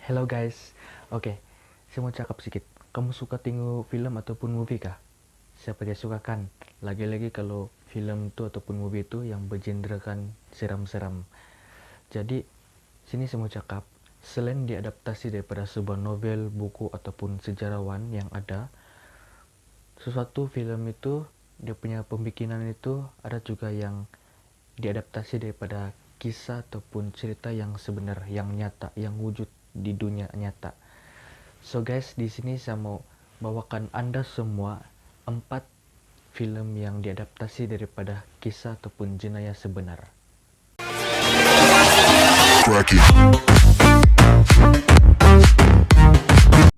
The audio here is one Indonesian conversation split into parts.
Hello guys, oke, saya mau cakap sedikit. Kamu suka tengok film ataupun movie kah? Siapa dia suka kan? Lagi-lagi kalau film itu ataupun movie itu yang bergenrekan seram-seram. Jadi, sini saya mau cakap, selain diadaptasi daripada sebuah novel, buku ataupun sejarawan yang ada, sesuatu film itu dia punya pembikinan itu ada juga yang diadaptasi daripada kisah ataupun cerita yang sebenar, yang nyata, yang wujud di dunia nyata. So guys, di sini saya mau bawakan Anda semua 4 film yang diadaptasi daripada kisah ataupun jenayah sebenar.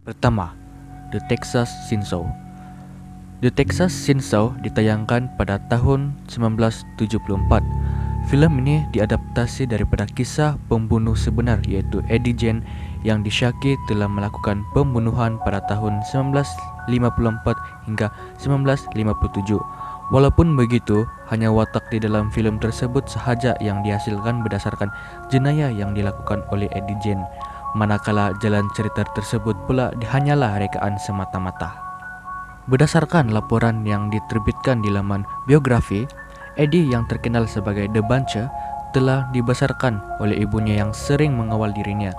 Pertama, The Texas Chainsaw. The Texas Chainsaw ditayangkan pada tahun 1974. Film ini diadaptasi daripada kisah pembunuh sebenar yaitu Eddie Jane yang disyaki telah melakukan pembunuhan pada tahun 1954 hingga 1957. Walaupun begitu, hanya watak di dalam film tersebut sahaja yang dihasilkan berdasarkan jenayah yang dilakukan oleh Eddie Jane, manakala jalan cerita tersebut pula hanyalah rekaan semata-mata. Berdasarkan laporan yang diterbitkan di laman biografi, Eddie yang terkenal sebagai The Buncher telah dibesarkan oleh ibunya yang sering mengawal dirinya.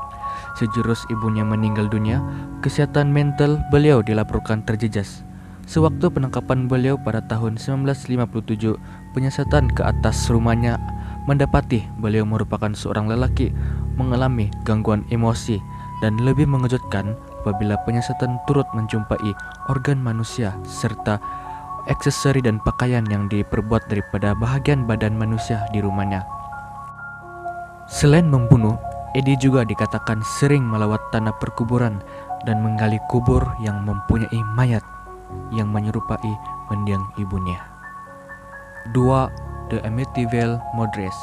Sejurus ibunya meninggal dunia, kesehatan mental beliau dilaporkan terjejas. Sewaktu penangkapan beliau pada tahun 1957, penyiasatan ke atas rumahnya mendapati beliau merupakan seorang lelaki mengalami gangguan emosi, dan lebih mengejutkan apabila penyiasatan turut menjumpai organ manusia serta aksesori dan pakaian yang diperbuat daripada bahagian badan manusia di rumahnya. Selain membunuh, Eddie juga dikatakan sering melawat tanah perkuburan dan menggali kubur yang mempunyai mayat yang menyerupai mendiang ibunya. 2. The Amityville Murders.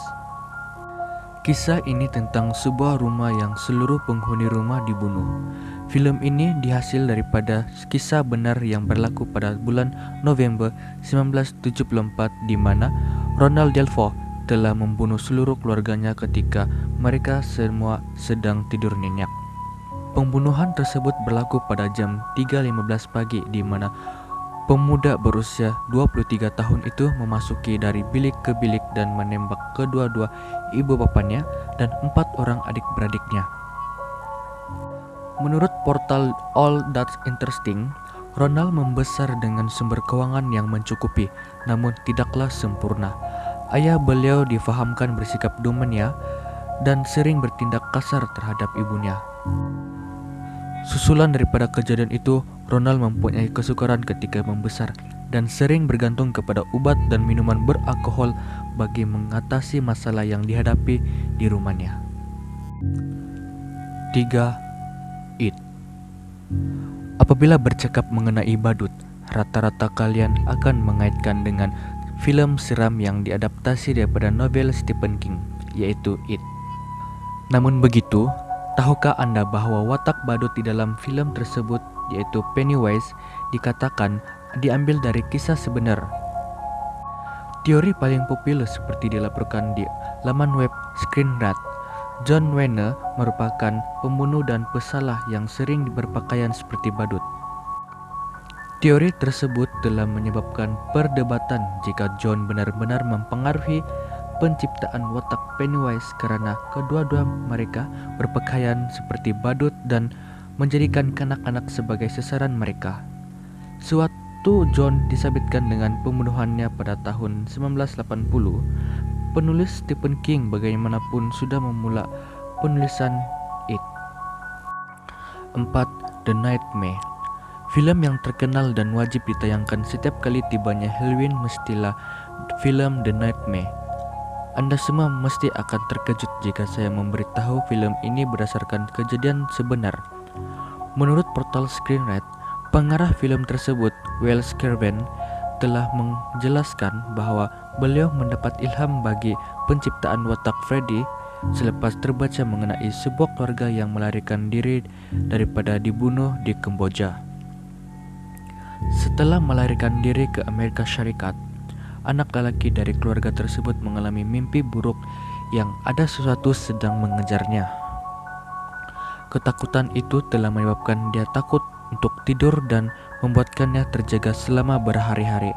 Kisah ini tentang sebuah rumah yang seluruh penghuni rumah dibunuh. Film ini dihasil daripada kisah benar yang berlaku pada bulan November 1974 di mana Ronald Delvaux telah membunuh seluruh keluarganya ketika mereka semua sedang tidur nyenyak. Pembunuhan tersebut berlaku pada jam 3.15 pagi di mana pemuda berusia 23 tahun itu memasuki dari bilik ke bilik dan menembak kedua-dua ibu bapanya dan 4 orang adik-beradiknya. Menurut portal All That's Interesting, Ronald membesar dengan sumber keuangan yang mencukupi, namun tidaklah sempurna. Ayah beliau difahamkan bersikap dominan dan sering bertindak kasar terhadap ibunya. Susulan daripada kejadian itu, Ronald mempunyai kesukaran ketika membesar dan sering bergantung kepada obat dan minuman beralkohol bagi mengatasi masalah yang dihadapi di rumahnya. 3. It. Apabila bercakap mengenai badut, rata-rata kalian akan mengaitkan dengan film seram yang diadaptasi daripada novel Stephen King, yaitu It. Namun begitu, tahukah Anda bahwa watak badut di dalam film tersebut, yaitu Pennywise, dikatakan diambil dari kisah sebenar? Teori paling populer seperti dilaporkan di laman web Screen Rant, John Wayne merupakan pembunuh dan pesalah yang sering berpakaian seperti badut. Teori tersebut telah menyebabkan perdebatan jika John benar-benar mempengaruhi penciptaan watak Pennywise karena kedua-dua mereka berpakaian seperti badut dan menjadikan kanak-kanak sebagai sasaran mereka. Sewaktu John disabitkan dengan pembunuhannya pada tahun 1980, penulis Stephen King bagaimanapun sudah memulai penulisan It. 4. The Nightmare. Film yang terkenal dan wajib ditayangkan setiap kali tibanya Halloween mestilah film The Nightmare. Anda semua mesti akan terkejut jika saya memberitahu film ini berdasarkan kejadian sebenar. Menurut portal Screen Rant, pengarah film tersebut, Wells Craven, telah menjelaskan bahwa beliau mendapat ilham bagi penciptaan watak Freddy selepas terbaca mengenai sebuah keluarga yang melarikan diri daripada dibunuh di Kamboja. Setelah melarikan diri ke Amerika Syarikat, anak lelaki dari keluarga tersebut mengalami mimpi buruk yang ada sesuatu sedang mengejarnya. Ketakutan itu telah menyebabkan dia takut untuk tidur dan membuatkannya terjaga selama berhari-hari.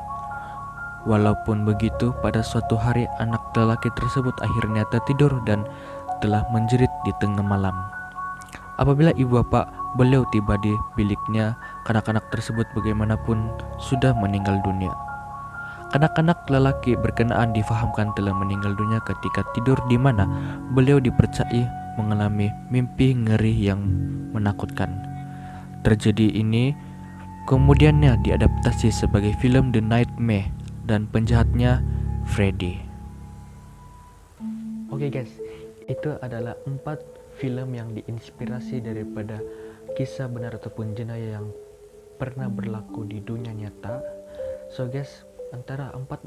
Walaupun begitu, pada suatu hari anak lelaki tersebut akhirnya tertidur dan telah menjerit di tengah malam. Apabila ibu bapak beliau tiba di biliknya, kanak-kanak tersebut bagaimanapun sudah meninggal dunia. Kanak-kanak lelaki berkenaan difahamkan telah meninggal dunia ketika tidur, di mana beliau dipercayai mengalami mimpi ngeri yang menakutkan. Tragedi ini kemudiannya diadaptasi sebagai film The Nightmare dan penjahatnya Freddy. Oke guys, itu adalah 4 film yang diinspirasi daripada kisah benar ataupun jenayah yang pernah berlaku di dunia nyata. So guys, antara empat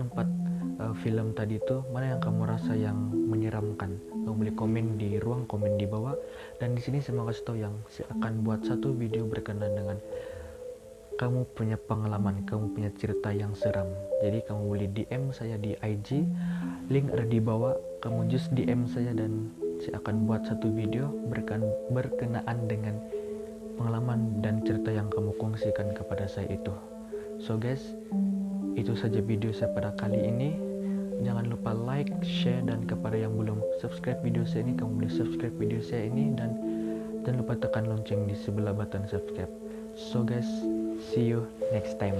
film tadi itu mana yang kamu rasa yang menyeramkan? Kamu boleh komen di ruang komen di bawah. Dan di sini saya mau kasih tahu yang saya akan buat satu video berkenaan dengan kamu punya pengalaman, kamu punya cerita yang seram. Jadi kamu boleh DM saya di IG, link ada di bawah. Kamu just DM saya dan saya akan buat satu video berkenaan dengan pengalaman dan cerita yang kamu kongsikan kepada saya itu. So guys, itu saja video saya pada kali ini. Jangan lupa like, share, dan kepada yang belum subscribe video saya ini, kamu boleh subscribe video saya ini, dan jangan lupa tekan lonceng di sebelah button subscribe. So guys, see you next time.